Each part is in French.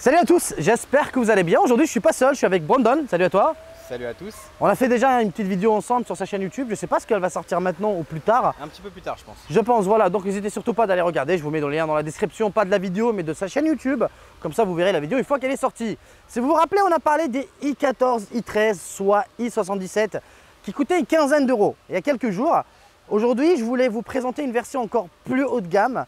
Salut à tous, j'espère que vous allez bien. Aujourd'hui je suis pas seul, je suis avec Brandon. Salut à toi. Salut à tous. On a fait déjà une petite vidéo ensemble sur sa chaîne YouTube. Je sais pas ce qu'elle va sortir maintenant ou plus tard. Un petit peu plus tard je pense. Je pense, voilà. Donc n'hésitez surtout pas d'aller regarder. Je vous mets le lien dans la description, pas de la vidéo mais de sa chaîne YouTube. Comme ça vous verrez la vidéo une fois qu'elle est sortie. Si vous vous rappelez, on a parlé des i14, i13, soit i77 qui coûtaient une quinzaine d'euros il y a quelques jours. Aujourd'hui je voulais vous présenter une version encore plus haut de gamme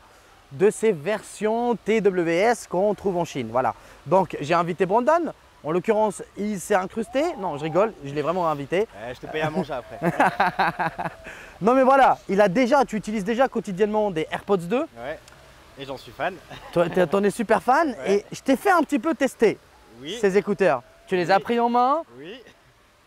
de ces versions TWS qu'on trouve en Chine. Voilà. Donc j'ai invité Brandon. En l'occurrence, il s'est incrusté. Non, je rigole, je l'ai vraiment invité. Je te paye à manger après. Non mais voilà, tu utilises déjà quotidiennement des AirPods 2. Ouais, et j'en suis fan. T'en es super fan. Ouais. Et je t'ai fait un petit peu tester ces écouteurs. Tu les as pris en main. Oui.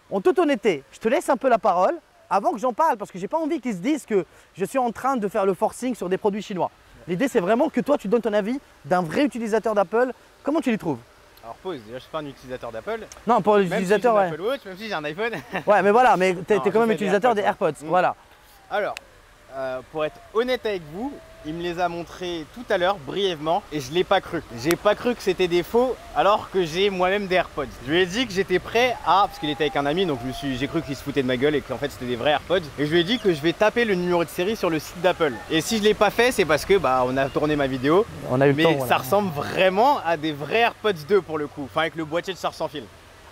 En toute honnêteté, je te laisse un peu la parole avant que j'en parle parce que j'ai pas envie qu'ils se disent que je suis en train de faire le forcing sur des produits chinois. L'idée c'est vraiment que toi tu donnes ton avis d'un vrai utilisateur d'Apple. Comment tu les trouves? Alors pause, déjà je suis pas un utilisateur d'Apple. Non, pour l'utilisateur, même si j'ai un Apple Watch, même si j'ai un iPhone. Ouais, mais voilà, mais t'es quand même des utilisateur des AirPods. Voilà. Alors, pour être honnête avec vous, il me les a montrés tout à l'heure brièvement et je l'ai pas cru. J'ai pas cru que c'était des faux alors que j'ai moi-même des AirPods. Je lui ai dit que j'étais prêt à, parce qu'il était avec un ami donc j'ai cru qu'il se foutait de ma gueule et qu'en fait c'était des vrais AirPods. Et je lui ai dit que je vais taper le numéro de série sur le site d'Apple. Et si je l'ai pas fait, c'est parce que on a tourné ma vidéo. On a eu le temps, mais voilà. ça ressemble vraiment à des vrais AirPods 2 pour le coup. Enfin avec le boîtier de charge sans fil.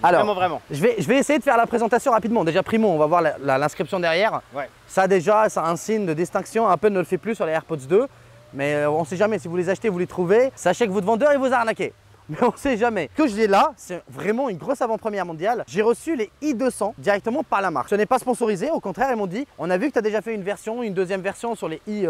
Alors, vraiment. Je vais essayer de faire la présentation rapidement. Déjà, primo, on va voir l'inscription derrière. Ouais. Ça, déjà, c'est un signe de distinction. Apple ne le fait plus sur les AirPods 2. Mais on ne sait jamais, si vous les achetez, vous les trouvez. Sachez que votre vendeur, il vous a arnaqué. Mais on ne sait jamais. Ce que je l'ai là, c'est vraiment une grosse avant-première mondiale. J'ai reçu les i200 directement par la marque. Ce n'est pas sponsorisé, au contraire, ils m'ont dit on a vu que tu as déjà fait une version, une deuxième version sur les i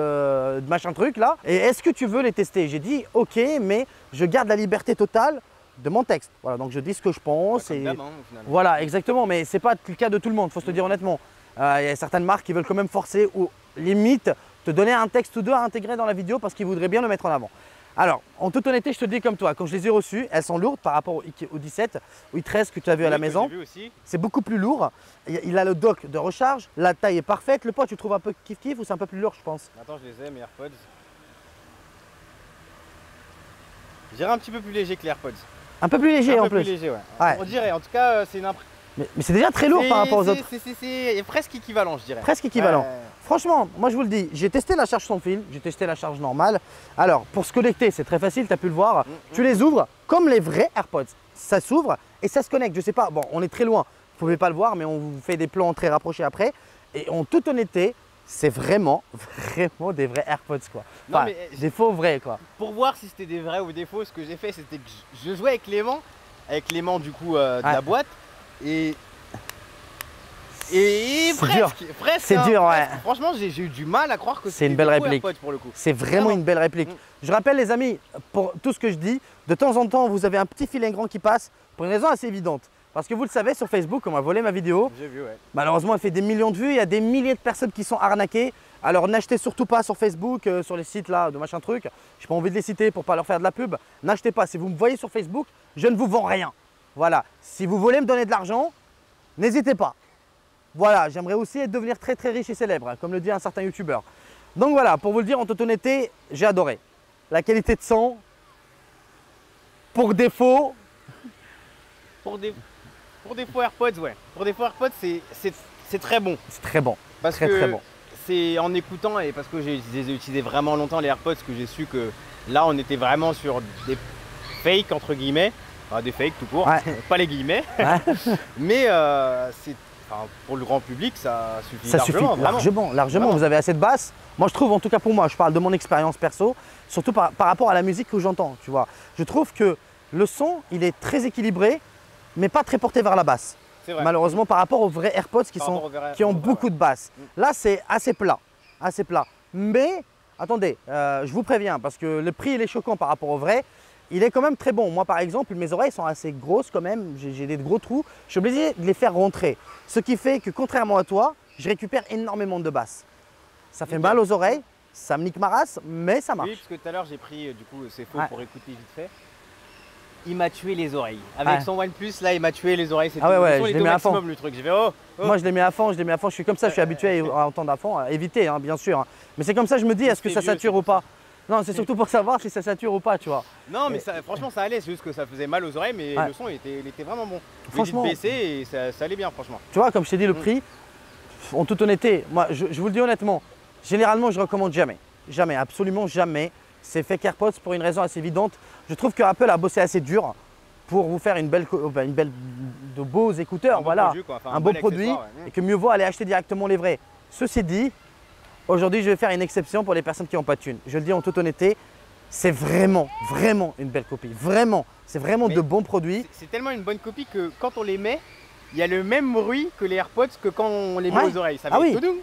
machin truc là. Et est-ce que tu veux les tester? J'ai dit ok, mais je garde la liberté totale de mon texte. Voilà, donc je dis ce que je pense. Ouais, et au final. voilà, exactement. Mais c'est pas le cas de tout le monde, faut se le dire honnêtement. Il y a certaines marques qui veulent quand même forcer ou limite te donner un texte ou deux à intégrer dans la vidéo parce qu'ils voudraient bien le mettre en avant. Alors, en toute honnêteté, je te le dis comme toi, quand je les ai reçues, elles sont lourdes par rapport au 17, au i13 que tu as vu à la maison. C'est beaucoup plus lourd. Il a le dock de recharge, la taille est parfaite. Le poids, tu trouves un peu kiff-kiff ou c'est un peu plus lourd, je pense? Attends, je les ai, mes AirPods. Je dirais un petit peu plus léger que les AirPods. Un peu plus léger en plus. Un peu plus léger, ouais. Ouais. On dirait, en tout cas, c'est une impression. Mais c'est déjà très lourd par rapport aux autres. C'est presque équivalent, je dirais. Presque équivalent. Franchement, moi je vous le dis, j'ai testé la charge sans fil, j'ai testé la charge normale. Alors, pour se connecter, c'est très facile, tu as pu le voir. Tu les ouvres comme les vrais AirPods. Ça s'ouvre et ça se connecte. Je sais pas, bon, on est très loin, vous ne pouvez pas le voir, mais on vous fait des plans très rapprochés après. Et en toute honnêteté, c'est vraiment des vrais AirPods quoi. Enfin, non, mais des faux vrais quoi. Pour voir si c'était des vrais ou des faux, ce que j'ai fait, c'était que je jouais avec l'aimant du coup de la boîte et presque. C'est dur, ouais. Franchement, j'ai eu du mal à croire que c'est une belle réplique. Pour le coup. C'est vraiment une belle réplique. Je rappelle les amis, pour tout ce que je dis, de temps en temps, vous avez un petit filet grand qui passe pour une raison assez évidente. Parce que vous le savez, sur Facebook, on m'a volé ma vidéo. J'ai vu, ouais. Malheureusement, elle fait des millions de vues. Il y a des milliers de personnes qui sont arnaquées. Alors n'achetez surtout pas sur Facebook, sur les sites là de machin truc. Je n'ai pas envie de les citer pour ne pas leur faire de la pub. N'achetez pas. Si vous me voyez sur Facebook, je ne vous vends rien. Voilà. Si vous voulez me donner de l'argent, n'hésitez pas. Voilà. J'aimerais aussi devenir très très riche et célèbre, comme le dit un certain youtubeur. Donc voilà, pour vous le dire en toute honnêteté, j'ai adoré. La qualité de son, pour défaut. Pour des faux AirPods, ouais. Pour des faux AirPods, c'est très bon. C'est très bon. Parce que très bon. C'est en écoutant et parce que je les ai utilisés vraiment longtemps les AirPods que j'ai su que là on était vraiment sur des fakes entre guillemets. Enfin, des fakes tout court, pas les guillemets. Ouais. Mais pour le grand public, ça suffit largement. Largement. Ouais. Vous avez assez de basses. Moi, je trouve, en tout cas pour moi, je parle de mon expérience perso, surtout par rapport à la musique que j'entends. Tu vois, je trouve que le son, il est très équilibré, mais pas très porté vers la basse. Malheureusement, par rapport aux vrais AirPods qui ont beaucoup de basses. Là, c'est assez plat, Mais attendez, je vous préviens, parce que le prix il est choquant par rapport au vrai. Il est quand même très bon. Moi, par exemple, mes oreilles sont assez grosses quand même. J'ai des gros trous. Je suis obligé de les faire rentrer. Ce qui fait que, contrairement à toi, je récupère énormément de basses. Ça fait mal aux oreilles, ça me nique ma race, mais ça marche. Oui, parce que tout à l'heure, j'ai pris, du coup, c'est faux pour écouter vite fait. Il m'a tué les oreilles. Avec son OnePlus, là, il m'a tué les oreilles. Ah ouais, je l'ai mis à fond. Le truc. J'ai fait, oh. Moi, je l'ai mis à fond, Je suis comme ça, je suis habitué à entendre à fond, à éviter, hein, bien sûr. Mais c'est comme ça, je me dis, est-ce que ça sature ou pas? Non, c'est surtout pour savoir si ça sature ou pas, tu vois. Non, mais ça, franchement, ça allait. C'est juste que ça faisait mal aux oreilles, mais le son il était vraiment bon. Franchement, baissé et ça allait bien, franchement. Tu vois, comme je t'ai dit, le prix, en toute honnêteté, moi, je vous le dis honnêtement, généralement, je recommande jamais. Jamais, absolument jamais. C'est fake AirPods pour une raison assez évidente. Je trouve que Apple a bossé assez dur pour vous faire de beaux écouteurs, voilà, un beau produit, et que mieux vaut aller acheter directement les vrais. Ceci dit, aujourd'hui, je vais faire une exception pour les personnes qui n'ont pas de thunes. Je le dis en toute honnêteté, c'est vraiment, vraiment une belle copie. Vraiment, c'est vraiment de bons produits. C'est tellement une bonne copie que quand on les met, il y a le même bruit que les AirPods que quand on les met aux oreilles. Ça fait toudoum,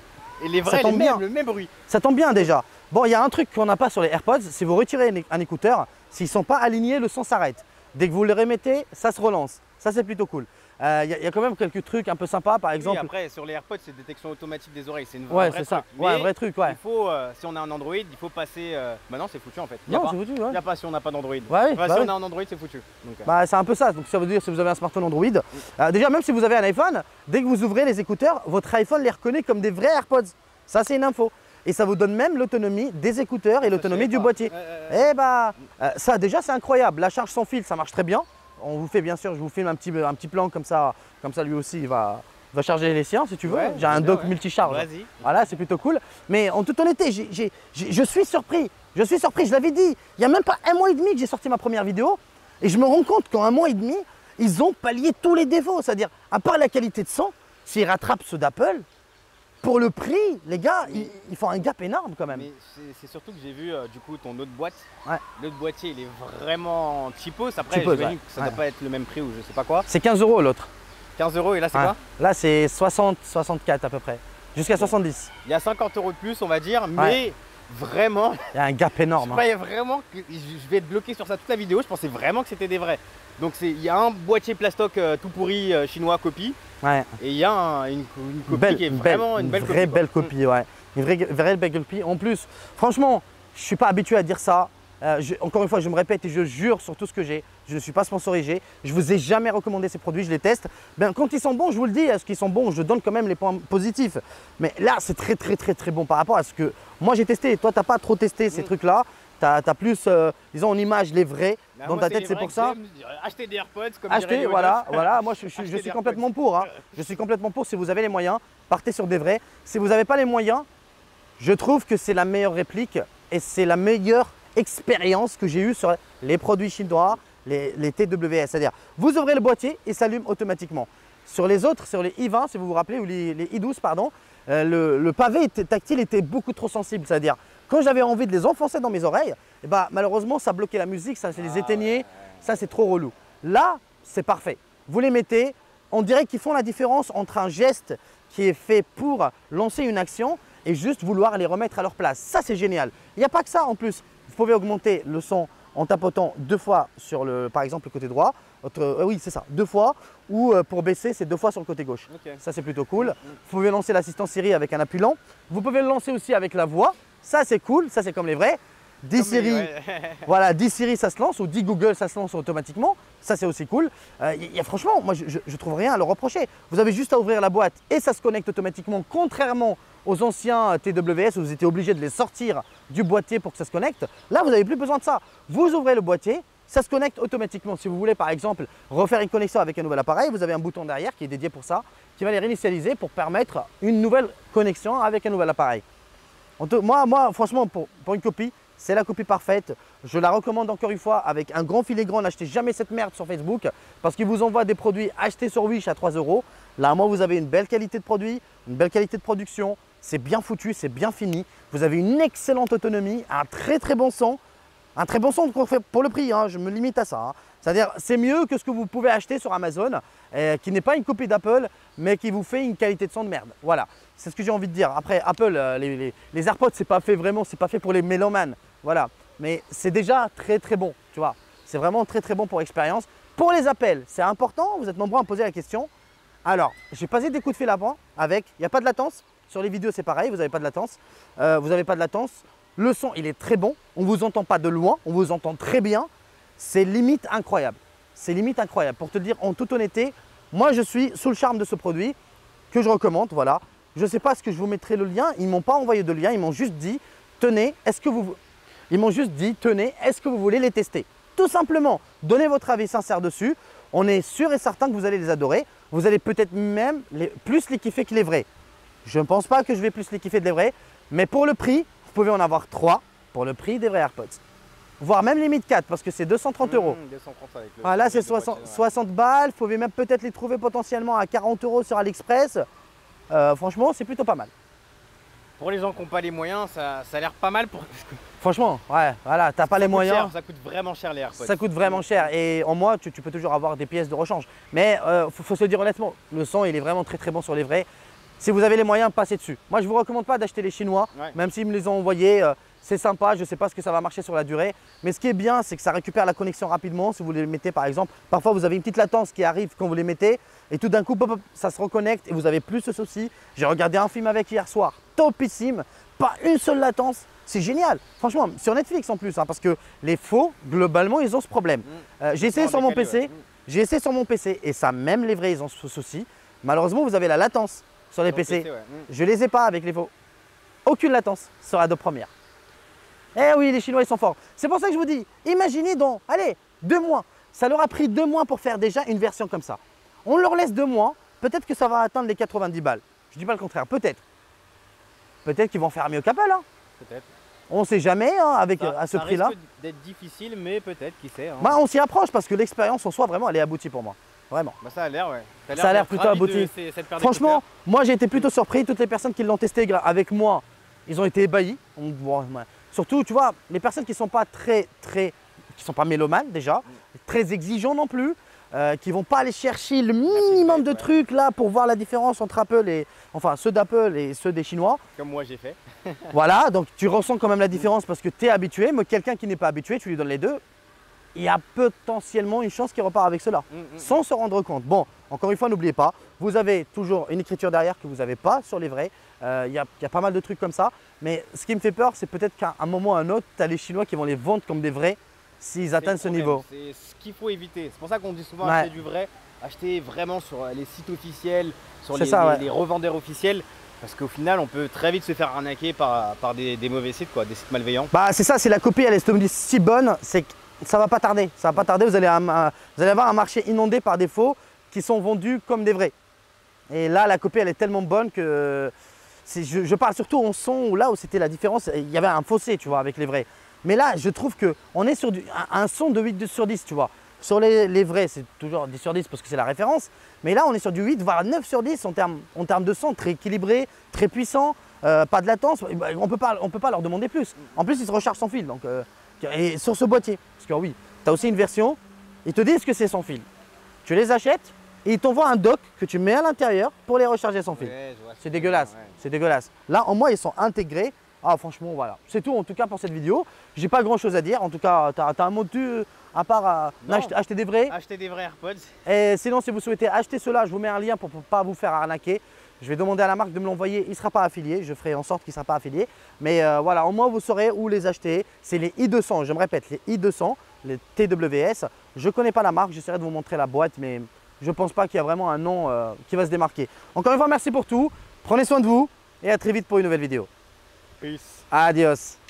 et les vrais, le même bruit. Ça tombe bien déjà. Bon, il y a un truc qu'on n'a pas sur les AirPods, si vous retirez un écouteur, s'ils ne sont pas alignés, le son s'arrête. Dès que vous le remettez, ça se relance. Ça, c'est plutôt cool. Il y a quand même quelques trucs un peu sympas, par exemple. Oui, après, sur les AirPods, c'est détection automatique des oreilles. C'est une vraie c'est ça. Ouais, un vrai truc, ouais. Il faut, si on a un Android, il faut passer. Bah non, c'est foutu en fait. Non, c'est foutu, ouais. Il n'y a pas si on n'a pas d'Android. Ouais, enfin, si on a un Android, c'est foutu. Bah, c'est un peu ça. Donc, ça veut dire si vous avez un smartphone Android, déjà, même si vous avez un iPhone, dès que vous ouvrez les écouteurs, votre iPhone les reconnaît comme des vrais AirPods. Ça, c'est une info. Et ça vous donne même l'autonomie des écouteurs et l'autonomie du boîtier. Et bah, ça, déjà, c'est incroyable. La charge sans fil, ça marche très bien. On vous fait bien sûr, je vous filme un petit plan comme ça lui aussi il va charger les siens si tu veux. Ouais, j'ai un dock multi-charge. Voilà, c'est plutôt cool. Mais en toute honnêteté, je suis surpris. Je l'avais dit, il n'y a même pas un mois et demi que j'ai sorti ma première vidéo. Et je me rends compte qu'en un mois et demi, ils ont pallié tous les défauts. C'est-à-dire, à part la qualité de son, s'ils rattrapent ceux d'Apple, pour le prix, les gars, ils font un gap énorme quand même. Mais c'est surtout que j'ai vu du coup ton autre boîte. L'autre boîtier, il est vraiment cheapos. Après, j'imagine que ça ne doit pas être le même prix ou je sais pas quoi. C'est 15 € l'autre. 15 € et là, c'est quoi? Là, c'est 60, 64 à peu près. Jusqu'à 70. Il y a 50 € de plus, on va dire, mais vraiment. Il y a un gap énorme. Je croyais vraiment que je vais être bloqué sur ça toute la vidéo. Je pensais vraiment que c'était des vrais. Donc, il y a un boîtier plastoc tout pourri chinois copie. Ouais. Et il y a une copie qui est vraiment une belle copie. Belle copie, ouais. Une vraie belle copie. En plus, franchement, je ne suis pas habitué à dire ça. Encore une fois, je me répète et je jure sur tout ce que j'ai. Je ne suis pas sponsorisé. Je ne vous ai jamais recommandé ces produits, je les teste. Ben, quand ils sont bons, je vous le dis, est-ce qu'ils sont bons, je donne quand même les points positifs. Mais là, c'est très bon par rapport à ce que moi j'ai testé. Toi, tu n'as pas trop testé ces trucs-là. Tu as plus, disons, en image les vrais. Dans ta tête, c'est pour ça. Acheter des AirPods comme acheter, voilà. Moi, je suis complètement pour. Hein. Je suis complètement pour. Si vous avez les moyens, partez sur des vrais. Si vous n'avez pas les moyens, je trouve que c'est la meilleure réplique et c'est la meilleure expérience que j'ai eue sur les produits chinois, les TWS. C'est-à-dire, vous ouvrez le boîtier et s'allume automatiquement. Sur les autres, sur les i20, si vous vous rappelez, ou les i12, pardon, le pavé tactile était beaucoup trop sensible. C'est-à-dire, quand j'avais envie de les enfoncer dans mes oreilles, eh ben, malheureusement, ça bloquait la musique, ça les éteignait, ça c'est trop relou. Là, c'est parfait. Vous les mettez, on dirait qu'ils font la différence entre un geste qui est fait pour lancer une action et juste vouloir les remettre à leur place. Ça, c'est génial. Il n'y a pas que ça en plus. Vous pouvez augmenter le son en tapotant 2 fois sur par exemple le côté droit. Oui, c'est ça, 2 fois. Ou pour baisser, c'est 2 fois sur le côté gauche. Ça, c'est plutôt cool. Vous pouvez lancer l'assistant Siri avec un appui lent. Vous pouvez le lancer aussi avec la voix. Ça, c'est cool. Ça, c'est comme les vrais. 10 Siri, voilà, 10 Siri, ça se lance. Ou 10 Google, ça se lance automatiquement. Ça, c'est aussi cool. Franchement, moi, je ne trouve rien à leur reprocher. Vous avez juste à ouvrir la boîte et ça se connecte automatiquement, contrairement aux anciens TWS où vous étiez obligé de les sortir du boîtier pour que ça se connecte. Là, vous n'avez plus besoin de ça. Vous ouvrez le boîtier, ça se connecte automatiquement. Si vous voulez, par exemple, refaire une connexion avec un nouvel appareil, vous avez un bouton derrière qui est dédié pour ça, qui va les réinitialiser pour permettre une nouvelle connexion avec un nouvel appareil. Moi franchement, pour une copie, c'est la copie parfaite. Je la recommande encore une fois avec un grand filet grand. N'achetez jamais cette merde sur Facebook parce qu'ils vous envoient des produits achetés sur Wish à 3 €. Là, moi, vous avez une belle qualité de produit, une belle qualité de production. C'est bien foutu, c'est bien fini. Vous avez une excellente autonomie, un très bon son. Un très bon son pour le prix, hein, je me limite à ça. Hein. C'est-à-dire, c'est mieux que ce que vous pouvez acheter sur Amazon, qui n'est pas une copie d'Apple, mais qui vous fait une qualité de son de merde. Voilà, c'est ce que j'ai envie de dire. Après, Apple, les AirPods, c'est pas fait pour les mélomanes. Voilà, mais c'est déjà très bon, tu vois. C'est vraiment très bon pour l'expérience. Pour les appels, c'est important, vous êtes nombreux à me poser la question. Alors, j'ai passé des coups de fil avant avec, il n'y a pas de latence. Sur les vidéos, c'est pareil, vous n'avez pas de latence. Vous n'avez pas de latence. Le son, il est très bon. On ne vous entend pas de loin, on vous entend très bien. C'est limite incroyable. C'est limite incroyable. Pour te dire en toute honnêteté, moi, je suis sous le charme de ce produit que je recommande. Voilà. Je ne sais pas ce que je vous mettrai le lien. Ils ne m'ont pas envoyé de lien. Ils m'ont juste dit, tenez, est-ce que vous… Ils m'ont juste dit, tenez, est-ce que vous voulez les tester? Tout simplement, donnez votre avis sincère dessus. On est sûr et certain que vous allez les adorer. Vous allez peut-être même plus les kiffer que les vrais. Je ne pense pas que je vais plus les kiffer que les vrais, mais pour le prix, vous pouvez en avoir 3 pour le prix des vrais AirPods. Voire même limite 4 parce que c'est 230 €. 230 avec le Là, c'est 60 balles. Vous pouvez même peut-être les trouver potentiellement à 40 € sur AliExpress. Franchement, c'est plutôt pas mal. Pour les gens qui n'ont pas les moyens, ça a l'air pas mal. Franchement, ouais, voilà, t'as pas les moyens. Ça coûte vraiment cher les AirPods. Ça coûte vraiment cher et en mois, tu peux toujours avoir des pièces de rechange. Mais faut se dire honnêtement, le son, il est vraiment très bon sur les vrais. Si vous avez les moyens, passez dessus. Moi, je ne vous recommande pas d'acheter les Chinois, même s'ils me les ont envoyés. C'est sympa, je ne sais pas ce que ça va marcher sur la durée. Mais ce qui est bien, c'est que ça récupère la connexion rapidement. Si vous les mettez par exemple, parfois vous avez une petite latence qui arrive quand vous les mettez. Et tout d'un coup, pop, ça se reconnecte et vous n'avez plus ce souci. J'ai regardé un film avec hier soir, topissime. Pas une seule latence. C'est génial. Franchement, sur Netflix en plus, hein, parce que les faux, globalement, ils ont ce problème. J'ai essayé sur mon PC. J'ai essayé sur mon PC et ça, même les vrais, ils ont ce souci. Malheureusement, vous avez la latence sur les PC. Je ne les ai pas avec les faux. Aucune latence sur Adobe Premiere. Eh oui, les Chinois, ils sont forts. C'est pour ça que je vous dis, imaginez donc, allez, 2 mois. Ça leur a pris 2 mois pour faire déjà une version comme ça. On leur laisse 2 mois, peut-être que ça va atteindre les 90 balles. Je ne dis pas le contraire, peut-être. Peut-être qu'ils vont faire mieux qu'Apple. Hein. Peut-être. On ne sait jamais hein, à ce prix-là. Ça risque d'être difficile, mais peut-être, qui sait. Hein. Bah, on s'y approche parce que l'expérience en soi, vraiment, elle est aboutie pour moi. Vraiment. Bah, ça a l'air, ouais. Ça a l'air plutôt abouti. Franchement, moi, j'ai été plutôt surpris. Toutes les personnes qui l'ont testé avec moi, ils ont été ébahis. Surtout, tu vois, les personnes qui ne sont pas qui sont pas mélomanes déjà, très exigeants non plus, qui ne vont pas aller chercher le minimum de trucs là pour voir la différence entre Apple et, enfin, ceux d'Apple et ceux des Chinois. Comme moi j'ai fait. Voilà, donc tu ressens quand même la différence parce que tu es habitué, mais quelqu'un qui n'est pas habitué, tu lui donnes les deux, il y a potentiellement une chance qu'il repart avec cela, sans se rendre compte. Bon, encore une fois, n'oubliez pas, vous avez toujours une écriture derrière que vous n'avez pas sur les vrais. Il y a pas mal de trucs comme ça. Mais ce qui me fait peur, c'est peut-être qu'à un moment ou à un autre, tu as les Chinois qui vont les vendre comme des vrais s'ils atteignent ce niveau. C'est ce qu'il faut éviter. C'est pour ça qu'on dit souvent acheter du vrai, acheter vraiment sur les sites officiels, sur les revendeurs officiels. Parce qu'au final, on peut très vite se faire arnaquer par des mauvais sites, quoi, des sites malveillants. Bah, c'est ça, si la copie elle est si bonne, c'est que ça va pas tarder. Ça va pas tarder, vous allez avoir un marché inondé par des faux qui sont vendus comme des vrais. Et là, la copie elle est tellement bonne que je parle surtout en son, là où c'était la différence, il y avait un fossé, tu vois, avec les vrais. Mais là, je trouve qu'on est sur un son de 8 sur 10, tu vois. Sur les vrais, c'est toujours 10 sur 10 parce que c'est la référence. Mais là, on est sur du 8, voire 9 sur 10 en termes de son, très équilibré, très puissant, pas de latence. On peut pas leur demander plus. En plus, ils se rechargent sans fil. Donc, et sur ce boîtier, parce que oui, tu as aussi une version, ils te disent que c'est sans fil. Tu les achètes et ils t'envoient un dock que tu mets à l'intérieur pour les recharger sans fil. Ouais, c'est dégueulasse, c'est dégueulasse. Là, en moins, ils sont intégrés. Ah, franchement, voilà. C'est tout en tout cas pour cette vidéo. J'ai pas grand chose à dire. En tout cas, tu as un mot dessus à part acheter des vrais. Acheter des vrais AirPods. Et sinon, si vous souhaitez acheter cela, je vous mets un lien pour ne pas vous faire arnaquer. Je vais demander à la marque de me l'envoyer. Il ne sera pas affilié. Je ferai en sorte qu'il ne sera pas affilié. Mais voilà, au moins vous saurez où les acheter. C'est les i200. Je me répète, les i200, les TWS. Je ne connais pas la marque. J'essaierai de vous montrer la boîte, mais je ne pense pas qu'il y a vraiment un nom qui va se démarquer. Encore une fois, merci pour tout. Prenez soin de vous et à très vite pour une nouvelle vidéo. Peace. Adios.